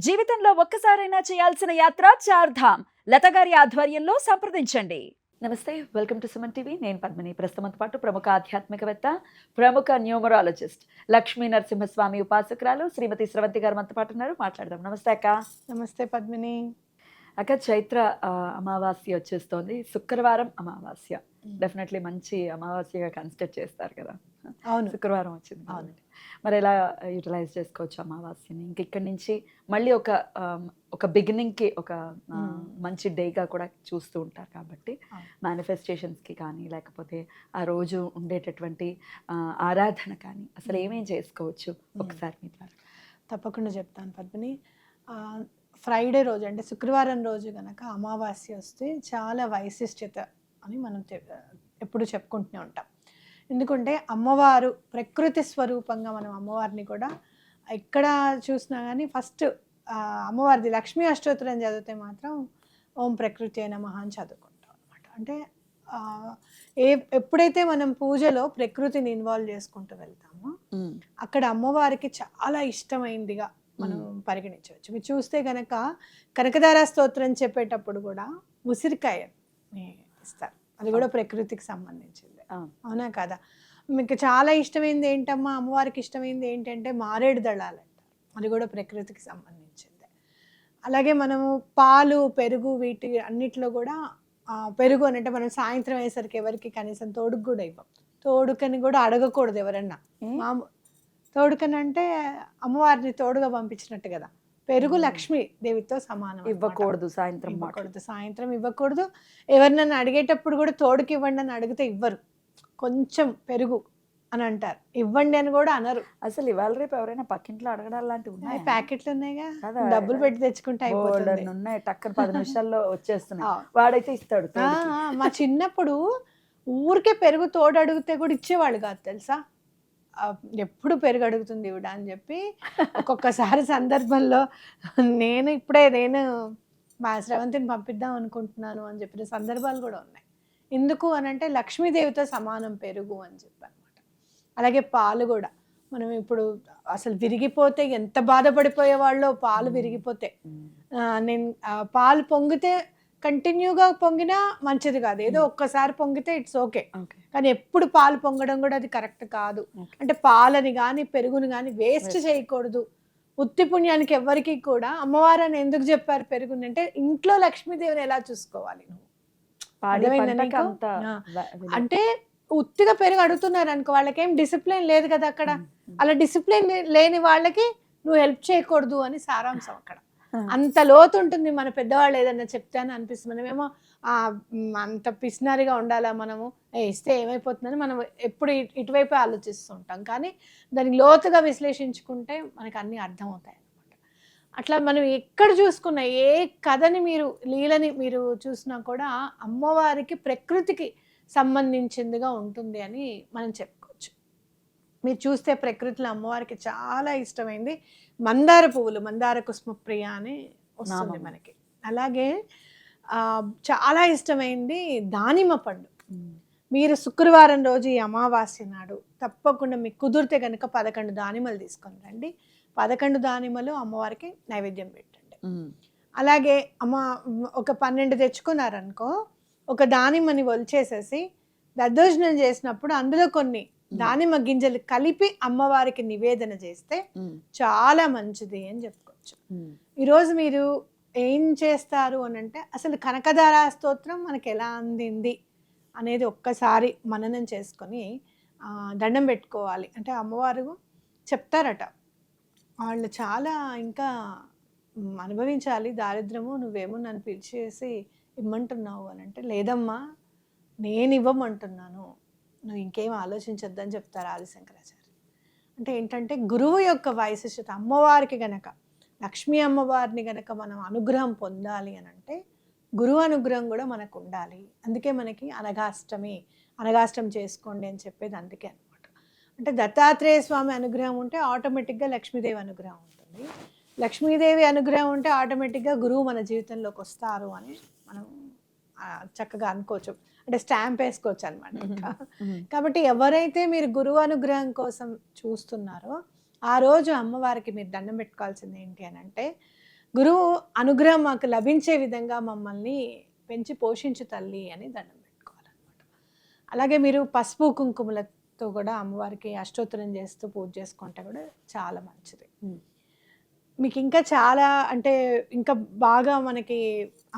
జీవితంలో ఒక్కసారైనా చేయాల్సిన యాత్ర చార్ధామ్. లత గారి ఆధ్వర్యంలో సంప్రదించండి. నమస్తే, వెల్కమ్ టు సుమన్ టీవీ. నేను పద్మిని. ప్రస్తుతంతో పాటు ప్రముఖ ఆధ్యాత్మికవేత్త, ప్రముఖ న్యూమరాలజిస్ట్, లక్ష్మీ నరసింహస్వామి ఉపాసకురాలు శ్రీమతి స్రవంతి గారు మనతో పాటు ఉన్నారు. మాట్లాడదాం. నమస్తే అక్క. నమస్తే పద్మిని. అక్క, చైత్ర అమావాస్య వచ్చేస్తోంది. శుక్రవారం అమావాస్య. డెఫినెట్లీ మంచి అమావాస్యగా కన్సిడర్ చేస్తారు కదా. అవును, శుక్రవారం వచ్చింది. అవును. మరి ఎలా యూటిలైజ్ చేసుకోవచ్చు అమావాస్యని? ఇంక ఇక్కడి నుంచి మళ్ళీ ఒక బిగినింగ్కి ఒక మంచి డేగా కూడా చూస్తూ ఉంటారు కాబట్టి మేనిఫెస్టేషన్స్కి కానీ, లేకపోతే ఆ రోజు ఉండేటటువంటి ఆరాధన కానీ అసలు ఏమేం చేసుకోవచ్చు ఒకసారి మీ ద్వారా? తప్పకుండా చెప్తాను పద్మిని. ఫ్రైడే రోజు అంటే శుక్రవారం రోజు కనుక అమావాస్య వస్తే చాలా వైశిష్ట్యత అని మనం ఎప్పుడు చెప్పుకుంటూనే ఉంటాం. ఎందుకంటే అమ్మవారు ప్రకృతి స్వరూపంగా మనం అమ్మవారిని కూడా ఎక్కడ చూసినా కానీ ఫస్ట్ అమ్మవారిది లక్ష్మీ అష్టోత్తరం చదివితే మాత్రం ఓం ప్రకృతి అయిన నమః అని చదువుకుంటాం అనమాట. అంటే ఎప్పుడైతే మనం పూజలో ప్రకృతిని ఇన్వాల్వ్ చేసుకుంటూ వెళ్తామో అక్కడ అమ్మవారికి చాలా ఇష్టమైందిగా మనం పరిగణించవచ్చు. మీరు చూస్తే కనుక కనకదార స్తోత్రం చెప్పేటప్పుడు కూడా ఉసిరికాయ ఇస్తారు. అది కూడా ప్రకృతికి సంబంధించింది, అవునా కదా? మీకు చాలా ఇష్టమైంది ఏంటమ్మా, అమ్మవారికి ఇష్టమైంది ఏంటంటే మారేడు దళాలు అంటారు. అది కూడా ప్రకృతికి సంబంధించింది. అలాగే మనము పాలు, పెరుగు వీటి అన్నిట్లో కూడా పెరుగు అని అంటే మనం సాయంత్రం అయ్యేసరికి ఎవరికి కనీసం తోడుకు కూడా ఇవ్వం. తోడుకని కూడా అడగకూడదు ఎవరన్నా. తోడుకని అంటే అమ్మవారిని తోడుగా పంపించినట్టు కదా. పెరుగు లక్ష్మీ దేవితో సమానం. ఇవ్వకూడదు, సాయంత్రం ఇవ్వకూడదు. ఎవరినన్నా అడిగేటప్పుడు కూడా తోడుకి ఇవ్వండి అని అడిగితే ఇవ్వరు. కొంచెం పెరుగు అని అంటారు, ఇవ్వండి అని కూడా అనరు. అసలు ఇవాళ రేపు ఎవరైనా పక్కింట్లో అడగడాలు లాంటివి ఉన్నాయి? ప్యాకెట్లు ఉన్నాయిగా, డబ్బులు పెట్టి తెచ్చుకుంటే అయిపోతుంది. ఉన్నాయి, టక్కన 10 నిమిషాల్లో వచ్చేస్తున్నాయి. వాడైతే ఇస్తాడు. మా చిన్నప్పుడు ఊరికే పెరుగు తోడు అడిగితే కూడా ఇచ్చేవాళ్ళు కాదు తెలుసా. ఎప్పుడు పెరుగు అడుగుతుంది ఇవిడ అని చెప్పి ఒక్కొక్కసారి సందర్భంలో నేను మా స్రవంతిని పంపిద్దాం అనుకుంటున్నాను అని చెప్పిన సందర్భాలు కూడా ఉన్నాయి. ఎందుకు అని అంటే లక్ష్మీదేవితో సమానం పెరుగు అని చెప్పి అనమాట. అలాగే పాలు కూడా మనం ఇప్పుడు అసలు విరిగిపోతే ఎంత బాధపడిపోయేవాళ్ళో, పాలు విరిగిపోతే. నేను పాలు పొంగితే కంటిన్యూగా పొంగినా మంచిది కాదు, ఏదో ఒక్కసారి పొంగితే ఇట్స్ ఓకే. కానీ ఎప్పుడు పాలు పొంగడం కూడా అది కరెక్ట్ కాదు. అంటే పాలని కానీ పెరుగుని కానీ వేస్ట్ చేయకూడదు. ఉత్తి పుణ్యానికి ఎవరికి కూడా అమ్మవారు అని ఎందుకు చెప్పారు పెరుగుని అంటే, ఇంట్లో లక్ష్మీదేవిని ఎలా చూసుకోవాలి నువ్వు. అంటే ఉత్తిగా పెరుగు అడుగుతున్నారు అనుకో, వాళ్ళకేం డిసిప్లిన్ లేదు కదా అక్కడ. అలా డిసిప్లిన్ లేని వాళ్ళకి నువ్వు హెల్ప్ చేయకూడదు అని సారాంశం అక్కడ. అంత లోతు ఉంటుంది. మన పెద్దవాళ్ళు ఏదన్నా చెప్తే అని అనిపిస్తుంది. మనమేమో అంత పిసినారిగా ఉండాలా మనము, ఇస్తే ఏమైపోతుందని మనం ఎప్పుడు ఇటువైపే ఆలోచిస్తూ ఉంటాం. కానీ దానికి లోతుగా విశ్లేషించుకుంటే మనకు అన్నీ అర్థమవుతాయి అన్నమాట. అట్లా మనం ఎక్కడ చూసుకున్నా, ఏ కథని మీరు లీలని మీరు చూసినా కూడా అమ్మవారికి ప్రకృతికి సంబంధించిందిగా ఉంటుంది అని మనం చెప్పుకోవచ్చు. మీరు చూస్తే ప్రకృతిలో అమ్మవారికి చాలా ఇష్టమైంది మందార పువ్వులు, మందార కుసుమప్రియ అని వస్తుంది మనకి. అలాగే చాలా ఇష్టమైంది దానిమ్మ పండు. మీరు శుక్రవారం రోజు ఈ అమావాస్య నాడు తప్పకుండా మీకు కుదిరితే కనుక 11 దానిమ్మలు తీసుకొని రండి. 11 దానిమ్మలు అమ్మవారికి నైవేద్యం పెట్టండి. అలాగే ఒక 12 తెచ్చుకున్నారనుకో, ఒక దానిమ్మని ఒలిచేసేసి దద్దోజనం చేసినప్పుడు అందులో కొన్ని దానిమ్మ గింజలు కలిపి అమ్మవారికి నివేదన చేస్తే చాలా మంచిది అని చెప్పుకోవచ్చు. ఈరోజు మీరు ఏం చేస్తారు అని అంటే, అసలు కనకదార స్తోత్రం మనకి ఎలా అందింది అనేది ఒక్కసారి మననం చేసుకొని దండం పెట్టుకోవాలి. అంటే అమ్మవారు చెప్తారట, వాళ్ళు చాలా ఇంకా అనుభవించాలి దారిద్రము, నువ్వేమో నన్ను పిలిచేసి ఇమ్మంటున్నావు అని అంటే, లేదమ్మా నేను ఇవ్వమంటున్నాను, నువ్వు ఇంకేం ఆలోచించొద్దని చెప్తారు ఆదిశంకరాచార్య. అంటే ఏంటంటే గురువు యొక్క వైశిష్టత. అమ్మవారికి గనక, లక్ష్మీ అమ్మవారిని గనక మనం అనుగ్రహం పొందాలి అని అంటే గురువు అనుగ్రహం కూడా మనకు ఉండాలి. అందుకే మనకి అనగాష్టం చేసుకోండి అని చెప్పేది అందుకే అనమాట. అంటే దత్తాత్రేయ స్వామి అనుగ్రహం ఉంటే ఆటోమేటిక్గా లక్ష్మీదేవి అనుగ్రహం ఉంటుంది. లక్ష్మీదేవి అనుగ్రహం ఉంటే ఆటోమేటిక్గా గురువు మన జీవితంలోకి వస్తారు అని మనం చక్కగా అనుకోవచ్చు. అంటే స్టాంప్ వేసుకోవచ్చు అనమాట. కాబట్టి ఎవరైతే మీరు గురువు అనుగ్రహం కోసం చూస్తున్నారో ఆ రోజు అమ్మవారికి మీరు దండం పెట్టుకోవాల్సింది ఏంటి అని అంటే, గురువు అనుగ్రహం మాకు లభించే విధంగా మమ్మల్ని పెంచి పోషించు తల్లి అని దండం పెట్టుకోవాలన్నమాట. అలాగే మీరు పసుపు కుంకుమలతో కూడా అమ్మవారికి అష్టోత్తరం చేస్తూ పూజ చేసుకుంటే కూడా చాలా మంచిది. మీకు ఇంకా చాలా అంటే ఇంకా బాగా మనకి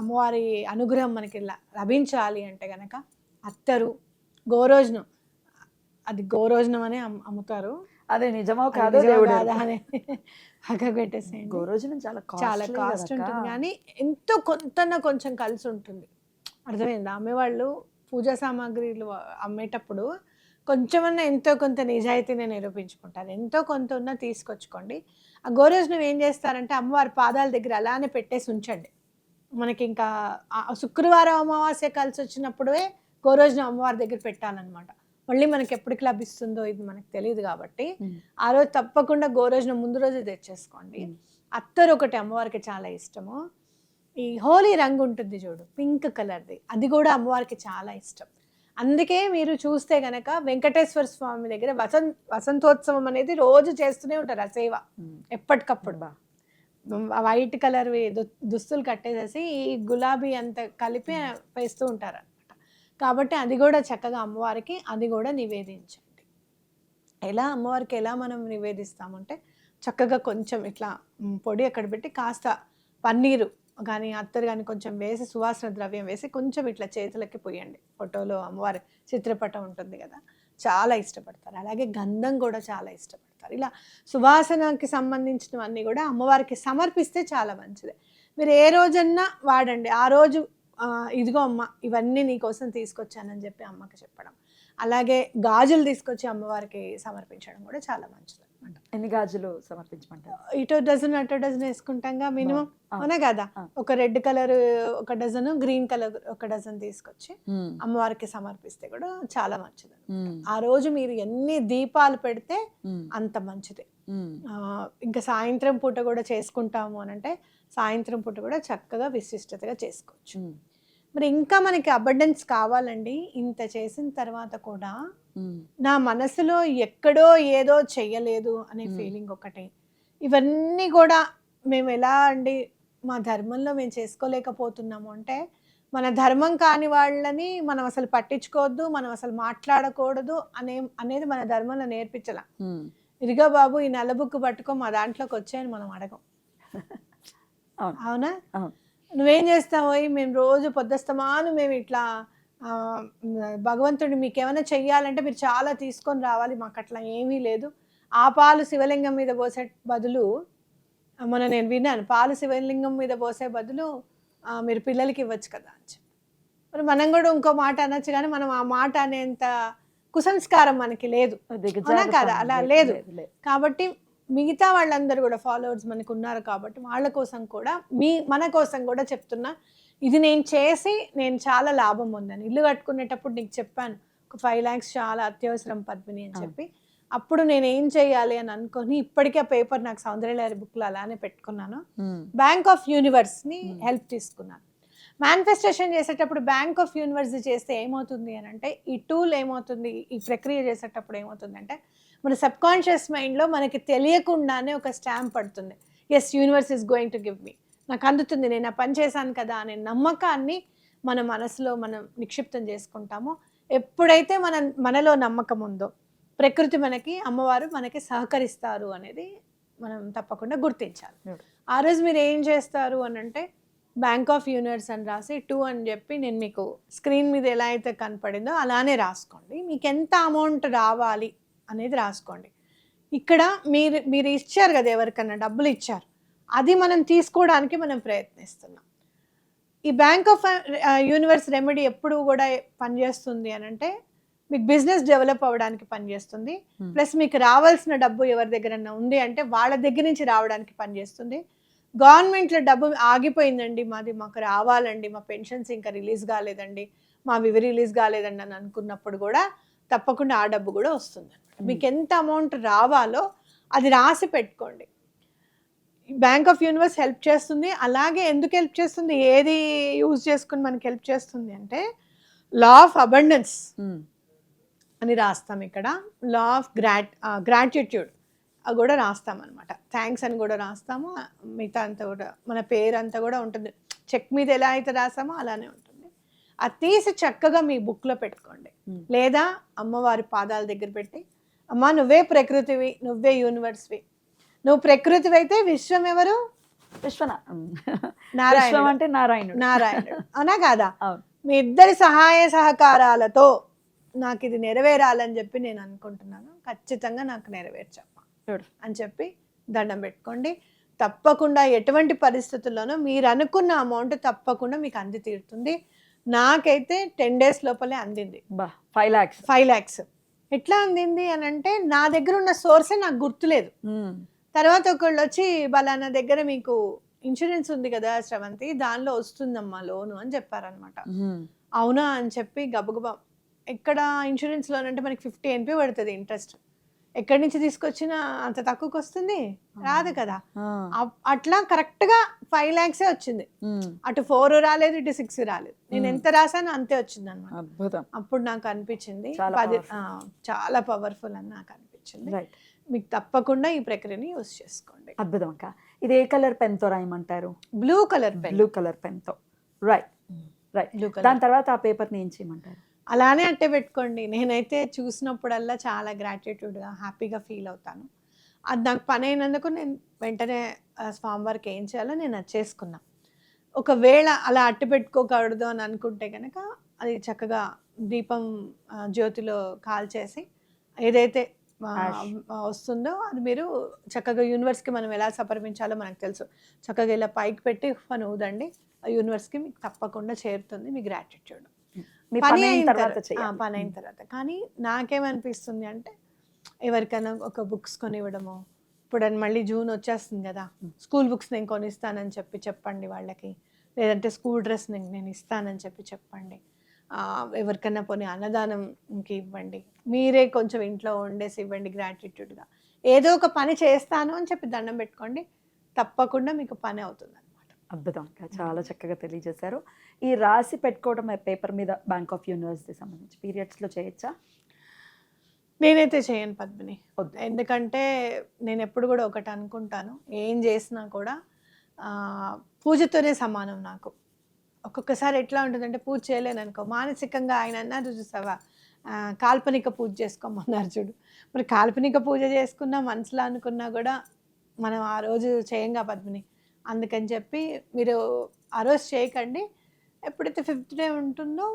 అమ్మవారి అనుగ్రహం మనకి లభించాలి అంటే కనుక అత్తరు, గోరోజనం, అది గోరోజనం అని అమ్ముతారు, అదే నిజమో అది కాదో నిజమా దేవుడు కాదా అని పక్కకు పెట్టేసేయండి. గోరోజునం చాలా చాలా కాస్ట్లీ కాస్ట్ కదక్కా. ఉంటుంది కానీ ఎంతో కొంతన్నా కొంచెం కలిసి ఉంటుంది. అర్థమైందా? అమ్మేవాళ్ళు పూజా సామాగ్రిలు అమ్మేటప్పుడు కొంచెమన్నా ఎంతో కొంత నిజాయితీని నిరూపించుకుంటారు. ఎంతో కొంత ఉన్నా తీసుకొచ్చుకోండి. ఆ గోరోజనం ఏం చేస్తారంటే అమ్మవారి పాదాల దగ్గర అలానే పెట్టేసి ఉంచండి. మనకి ఇంకా శుక్రవారం అమావాస్య కలిసి వచ్చినప్పుడే గోరోజనం అమ్మవారి దగ్గర పెట్టాలన్నమాట. మళ్ళీ మనకి ఎప్పటికి లభిస్తుందో ఇది మనకు తెలియదు కాబట్టి ఆ రోజు తప్పకుండా గోరోజనం ముందు రోజు తెచ్చేసుకోండి. అత్తరు ఒకటి అమ్మవారికి చాలా ఇష్టము. ఈ హోలీ రంగు ఉంటుంది చూడు, పింక్ కలర్ది, అది కూడా అమ్మవారికి చాలా ఇష్టం. అందుకే మీరు చూస్తే గనక వెంకటేశ్వర స్వామి దగ్గర వసంతోత్సవం అనేది రోజు చేస్తూనే ఉంటారు ఆ సేవ ఎప్పటికప్పుడు. వైట్ కలర్ దుస్తులు కట్టేసేసి ఈ గులాబీ అంత కలిపి వేస్తూ ఉంటారు అనమాట. కాబట్టి అది కూడా చక్కగా అమ్మవారికి అది కూడా నివేదించండి. ఎలా అమ్మవారికి ఎలా మనం నివేదిస్తామంటే చక్కగా కొంచెం ఇట్లా పొడి అక్కడ పెట్టి కాస్త పన్నీరు కానీ అత్తరు కానీ కొంచెం వేసి సువాసన ద్రవ్యం వేసి కొంచెం ఇట్లా చేతులకి పోయండి. ఫోటోలో అమ్మవారి చిత్రపటం ఉంటుంది కదా, చాలా ఇష్టపడతారు. అలాగే గంధం కూడా చాలా ఇష్టపడతారు. ఇలా సువాసనకి సంబంధించినవన్నీ కూడా అమ్మవారికి సమర్పిస్తే చాలా మంచిది. మీరు ఏ రోజన్నా వాడండి. ఆ రోజు ఇదిగో అమ్మ ఇవన్నీ నీకోసం తీసుకొచ్చానని చెప్పి అమ్మకి చెప్పడం. అలాగే గాజులు తీసుకొచ్చి అమ్మవారికి సమర్పించడం కూడా చాలా మంచిది అనమాట. ఎన్ని గాజులు సమర్పించమంటారు? ఇటో డజన్ అటో డజన్ వేసుకుంటాంగా మినిమం, అవునా కదా? ఒక రెడ్ కలర్ ఒక డజన్, గ్రీన్ కలర్ ఒక డజన్ తీసుకొచ్చి అమ్మవారికి సమర్పిస్తే కూడా చాలా మంచిది. ఆ రోజు మీరు ఎన్ని దీపాలు పెడితే అంత మంచిది. ఇంకా సాయంత్రం పూట కూడా చేసుకుంటాము అని అంటే సాయంత్రం పూట కూడా చక్కగా విశిష్టతగా చేసుకోవచ్చు. మరి ఇంకా మనకి అబండెన్స్ కావాలండి. ఇంత చేసిన తర్వాత కూడా నా మనసులో ఎక్కడో ఏదో చెయ్యలేదు అనే ఫీలింగ్ ఒకటి. ఇవన్నీ కూడా మేము ఎలా అండి మా ధర్మంలో మేము చేసుకోలేకపోతున్నాము అంటే, మన ధర్మం కాని వాళ్ళని మనం అసలు పట్టించుకోవద్దు, మనం అసలు మాట్లాడకూడదు అనేది మన ధర్మంలో నేర్పించాల. ఇదిగా బాబు ఈ నల్లబుక్కు పట్టుకో మా దాంట్లోకి వచ్చాయని మనం అడగం, అవునా? నువ్వేం చేస్తావు? మేము రోజు పొద్దుస్తమాను మేము ఇట్లా భగవంతుడు మీకు ఏమైనా చెయ్యాలంటే మీరు చాలా తీసుకొని రావాలి, మాకు అట్లా ఏమీ లేదు. ఆ పాలు శివలింగం మీద పోసే బదులు నేను విన్నాను, పాలు శివలింగం మీద పోసే బదులు మీరు పిల్లలకి ఇవ్వచ్చు కదా అని చెప్పి. మరి మనం కూడా ఇంకో మాట అనొచ్చు కానీ మనం ఆ మాట అనేంత కుసంస్కారం మనకి లేదు కదా, అలా లేదు. కాబట్టి మిగతా వాళ్ళందరూ కూడా ఫాలోవర్స్ మనకు ఉన్నారు కాబట్టి వాళ్ళ కోసం కూడా మన కోసం కూడా చెప్తున్నా. ఇది నేను చేసి నేను చాలా లాభం పొందాను. ఇల్లు కట్టుకునేటప్పుడు నీకు చెప్పాను ఒక 5 lakhs చాలా అత్యవసరం పద్మిని అని చెప్పి. అప్పుడు నేను ఏం చేయాలి అని అనుకొని ఇప్పటికే పేపర్ నాకు సౌందర్యలహరి బుక్లో అలానే పెట్టుకున్నాను. బ్యాంక్ ఆఫ్ యూనివర్స్ని హెల్ప్ తీసుకున్నాను. మేనిఫెస్టేషన్ చేసేటప్పుడు బ్యాంక్ ఆఫ్ యూనివర్స్ చేస్తే ఏమవుతుంది అని అంటే, ఈ టూల్ ఏమవుతుంది, ఈ ప్రక్రియ చేసేటప్పుడు ఏమవుతుంది అంటే, మన సబ్కాన్షియస్ మైండ్లో మనకి తెలియకుండానే ఒక స్టాంప్ పడుతుంది. Yes, universe is going to give me, నాకు అందుతుంది, నేను ఆ పని చేశాను కదా అనే నమ్మకాన్ని మన మనసులో మనం నిక్షిప్తం చేసుకుంటాము. ఎప్పుడైతే మనలో నమ్మకం ఉందో ప్రకృతి మనకి, అమ్మవారు మనకి సహకరిస్తారు అనేది మనం తప్పకుండా గుర్తించాలి. ఆ రోజు మీరు ఏం చేస్తారు అని అంటే, బ్యాంక్ ఆఫ్ యూనివర్స్ అని రాసి 2 అని చెప్పి నేను మీకు స్క్రీన్ మీద ఎలా అయితే కనపడిందో అలానే రాసుకోండి. మీకు ఎంత అమౌంట్ రావాలి అనేది రాసుకోండి. ఇక్కడ మీరు ఇచ్చారు కదా, ఎవరికన్నా డబ్బులు ఇచ్చారు, అది మనం తీసుకోవడానికి మనం ప్రయత్నిస్తున్నాం. ఈ బ్యాంక్ ఆఫ్ యూనివర్స్ రెమెడీ ఎప్పుడు కూడా పనిచేస్తుంది అని అంటే, మీకు బిజినెస్ డెవలప్ అవ్వడానికి పనిచేస్తుంది. ప్లస్ మీకు రావాల్సిన డబ్బు ఎవరి దగ్గరన్నా ఉంది అంటే వాళ్ళ దగ్గర నుంచి రావడానికి పనిచేస్తుంది. గవర్నమెంట్లో డబ్బు ఆగిపోయిందండి, మాకు రావాలండి, మా పెన్షన్స్ ఇంకా రిలీజ్ కాలేదండి, మావి రిలీజ్ కాలేదండి అని అనుకున్నప్పుడు కూడా తప్పకుండా ఆ డబ్బు కూడా వస్తుంది. మీకు ఎంత అమౌంట్ రావాలో అది రాసి పెట్టుకోండి. బ్యాంక్ ఆఫ్ యూనివర్స్ హెల్ప్ చేస్తుంది. అలాగే ఎందుకు హెల్ప్ చేస్తుంది, ఏది యూజ్ చేసుకుని మనకి హెల్ప్ చేస్తుంది అంటే, లా ఆఫ్ అబండెన్స్ అని రాస్తాం ఇక్కడ. లా ఆఫ్ గ్రాటిట్యూడ్, అవి కూడా రాస్తామన్నమాట. థ్యాంక్స్ అని కూడా రాస్తాము. మిగతా అంతా కూడా మన పేరు అంతా కూడా ఉంటుంది. చెక్ మీద ఎలా అయితే రాసామో అలానే ఉంటుంది. అది తీసి చక్కగా మీ బుక్లో పెట్టుకోండి. లేదా అమ్మవారి పాదాల దగ్గర పెట్టి, అమ్మ నువ్వే ప్రకృతివి, నువ్వే యూనివర్స్వి. నువ్వు ప్రకృతివి అయితే విశ్వం ఎవరు? విశ్వం అంటే నారాయణుడు. అవునా కాదా? అవును. మీ ఇద్దరి సహాయ సహకారాలతో నాకు ఇది నెరవేరాలని చెప్పి నేను అనుకుంటున్నాను. ఖచ్చితంగా నాకు నెరవేర్చమ్మా అని చెప్పి దండం పెట్టుకోండి. తప్పకుండా ఎటువంటి పరిస్థితుల్లోనూ మీరు అనుకున్న అమౌంట్ తప్పకుండా మీకు అంది తీరుతుంది. నాకైతే 10 days లోపలే అందింది. 5 lakhs. ఎట్లా అందింది అని అంటే, నా దగ్గర ఉన్న సోర్సే నాకు గుర్తులేదు. తర్వాత ఒకళ్ళు వచ్చి బలానా దగ్గర మీకు ఇన్సూరెన్స్ ఉంది కదా శ్రవంతి, దానిలో వస్తుందమ్మా లోను అని చెప్పారనమాట. అవునా అని చెప్పి గబగబా, ఎక్కడ ఇన్సూరెన్స్ లోన్ అంటే మనకి 50 NP పడుతుంది ఇంట్రెస్ట్. ఎక్కడి నుంచి తీసుకొచ్చినా అంత తక్కువకి వస్తుంది? రాదు కదా. అట్లా కరెక్ట్ గా 5 lakhs వచ్చింది. అటు 4 రాలేదు, ఇటు 6 రాలేదు. నేను ఎంత రాసానో అంతే వచ్చింది అనమాట. అప్పుడు నాకు అనిపించింది చాలా పవర్ఫుల్ అని నాకు అనిపించింది. మీకు తప్పకుండా ఈ ప్రక్రియని యూస్ చేసుకోండి. అద్భుతం అక్క. ఇది ఏ కలర్ పెన్ తో రాయమంటారు? బ్లూ కలర్ పెన్ తో. రైట్. దాని తర్వాత ఆ పేపర్ ని ఏం చేయమంటారు? అలానే అట్టే పెట్టుకోండి. నేనైతే చూసినప్పుడల్లా చాలా గ్రాటిట్యూడ్గా హ్యాపీగా ఫీల్ అవుతాను. అది నాకు పని అయినందుకు నేను వెంటనే స్వామివారికి ఏం చేయాలో నేను అది చేసుకున్నా. ఒకవేళ అలా అట్టు పెట్టుకోకూడదు అని అనుకుంటే కనుక అది చక్కగా దీపం జ్యోతిలో కాల్చేసి ఏదైతే వస్తుందో అది మీరు చక్కగా యూనివర్స్కి మనం ఎలా సమర్పించాలో మనకు తెలుసు. చక్కగా ఇలా పైకి పెట్టి పని ఊదండి. ఆ యూనివర్స్కి మీకు తప్పకుండా చేరుతుంది మీ గ్రాటిట్యూడ్. పని అయిన తర్వాత. కానీ నాకేమనిపిస్తుంది అంటే, ఎవరికైనా ఒక బుక్స్ కొనివ్వడము. ఇప్పుడు మళ్ళీ జూన్ వచ్చేస్తుంది కదా, స్కూల్ బుక్స్ నేను కొనిస్తానని చెప్పండి వాళ్ళకి. లేదంటే స్కూల్ డ్రెస్ నేను ఇస్తానని చెప్పండి. ఎవరికైనా పోనీ అన్నదానంకి ఇవ్వండి. మీరే కొంచెం ఇంట్లో వండేసి ఇవ్వండి గ్రాటిట్యూడ్గా. ఏదో ఒక పని చేస్తాను అని చెప్పి దండం పెట్టుకోండి. తప్పకుండా మీకు పని అవుతుంది. అద్భుతం. చాలా చక్కగా తెలియజేశారు. ఈ రాసి పెట్టుకోవడం పేపర్ మీద బ్యాంక్ ఆఫ్ యూనివర్సిటీ సంబంధించి పీరియడ్స్లో చేయొచ్చా? నేనైతే చేయను పద్మిని. ఎందుకంటే నేను ఎప్పుడు కూడా ఒకటి అనుకుంటాను, ఏం చేసినా కూడా పూజతోనే సమానం నాకు. ఒక్కొక్కసారి ఎట్లా ఉంటుందంటే, పూజ చేయలేను అనుకో, మానసికంగా ఆయన అన్నారు చూసావా, కాల్పనిక పూజ చేసుకోమన్నారు చూడు. మరి కాల్పనిక పూజ చేసుకున్నా మనసులో అనుకున్నా కూడా మనం ఆ రోజు చేయంగా పద్మిని. అందుకని చెప్పి మీరు ఆ రోజు చేయకండి. ఎప్పుడైతే 5th day ఉంటుందో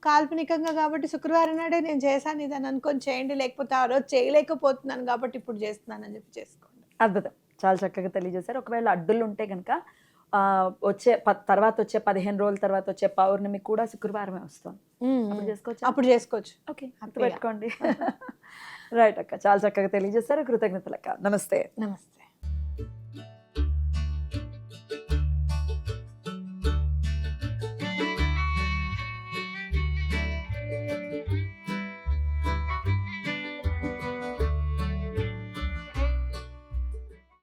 కాల్పనికంగా కాబట్టి శుక్రవారం నాడే నేను చేశాను ఇది అని అనుకొని చేయండి. లేకపోతే ఆ రోజు చేయలేకపోతున్నాను కాబట్టి ఇప్పుడు చేస్తున్నాను అని చెప్పి చేసుకోండి. అద్భుతం. చాలా చక్కగా తెలియజేశారు. ఒకవేళ అడ్డులు ఉంటే కనుక తర్వాత వచ్చే 15 రోజుల తర్వాత వచ్చే పౌర్ణమి కూడా శుక్రవారమే వస్తుంది. అప్పుడు చేసుకోవచ్చు. ఓకే, పెట్టుకోండి. రైట్ అక్క, చాలా చక్కగా తెలియజేశారు. కృతజ్ఞతలు అక్క. నమస్తే.